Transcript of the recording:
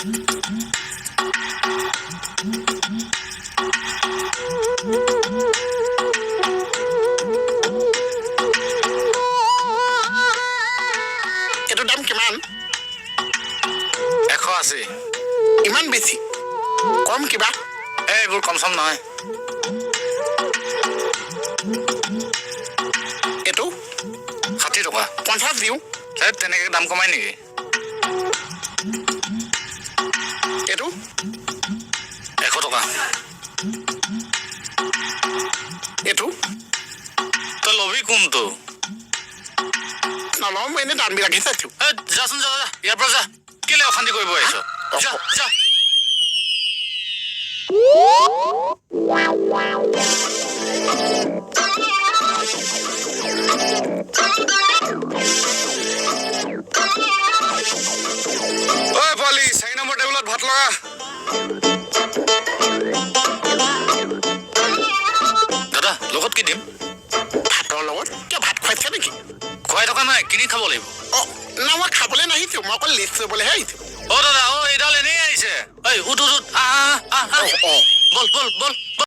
এটোৰ দাম কিমান? 180। ইমান বেছি? কম কিবা? এইবোৰ কম চম নহয়। এইটো 60 টকা। 50 দিওঁ। তেনেকৈ দাম কমাই নেকি? এইটো 100 টকা। এইটো তই ল'বি কোনটো? নলওঁ, মই এনেই দামবিলাকহে চাইছোঁ। যাচোন যা যা, ইয়াৰ পৰা যা। কেলে অশান্তি কৰিব আহিছ? যা যা। ঐ পোৱালি, 4 নম্বৰ টেবুলত ভাত লগা। দাদা, লগত কি দিম? ভাতৰ লগত? কিয় ভাত খুৱাইছে নেকি? খুৱাই থকা নাই, কিনি খাব লাগিব। না মই খাবলৈ নাহিছোঁ, মই অকল লিষ্ট ল'বলৈহে আহিছোঁ। দাদা, এইডাল এনেই আহিছে। উঠ। বল বল বল।